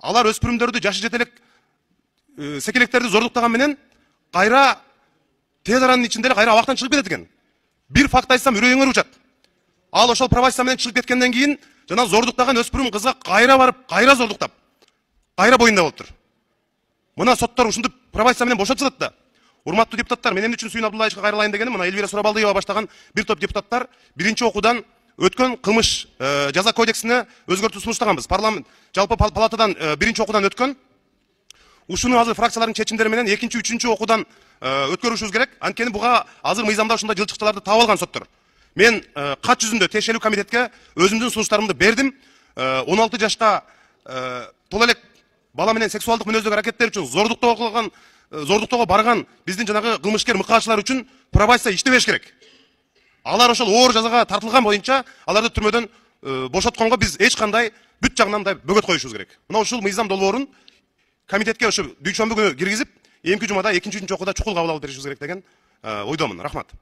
алар өспүрүмдөрдү, жашы жетелек секелектерди зордуктаган менен кайра тез аранын ичинде эле кайра абактан чыгып кетет экен. Бир факт айтсам үрөйүңөр учат. Ал ошол пробация менен чыгып кеткенден кийин жана зордуктаган өспүрүм кызга кайра барып, кайра зордуктап, кайра боюнда болуптур. Мына соттор ушинтип пробация менен бошотуп жатат да. Урматтуу депутаттар, мен эмне үчүн Сүйүн Абдуллаевичке кайрылайын дегеним, мына Элвира Сурабалдиева баштаган бир топ депутаттар биринчи окуудан өткөн кылмыш жаза кодексине өзгөртүү сунуштаганбыз. Парламент жалпы палатадан биринчи окуудан өткөн. Ушуну азыр фракциялардын чечимдери менен экинчи, үчүнчү окуудан өткөрүшүбүз керек. Анткени буга азыр мыйзамда ушундай жылчыкчаларды таап алган соттор. Мен кат жүзүндө тиешелүү комитетке өзүмдүн сунуштарымды бердим. 16 жашка тола элек бала менен сексуалдык мүнөздөгү аракеттер үчүн зордуктоого барган биздин жанагы кылмышкер мыкаачылар үчүн пробация иштебеш керек. Алар ошол оор жазага тартылган боюнча аларды түрмөдөн бошотконго биз эч кандай бүт жагынан мындай бөгөт коюшубуз керек. Мына ушул мыйзам долбоорун комитетке ошо дүйшөмбү күнү киргизип, эмки жумада экинчи, үчүнчү окууда чукул кабыл алып беришибиз керек деген ойдомун. Рахмат.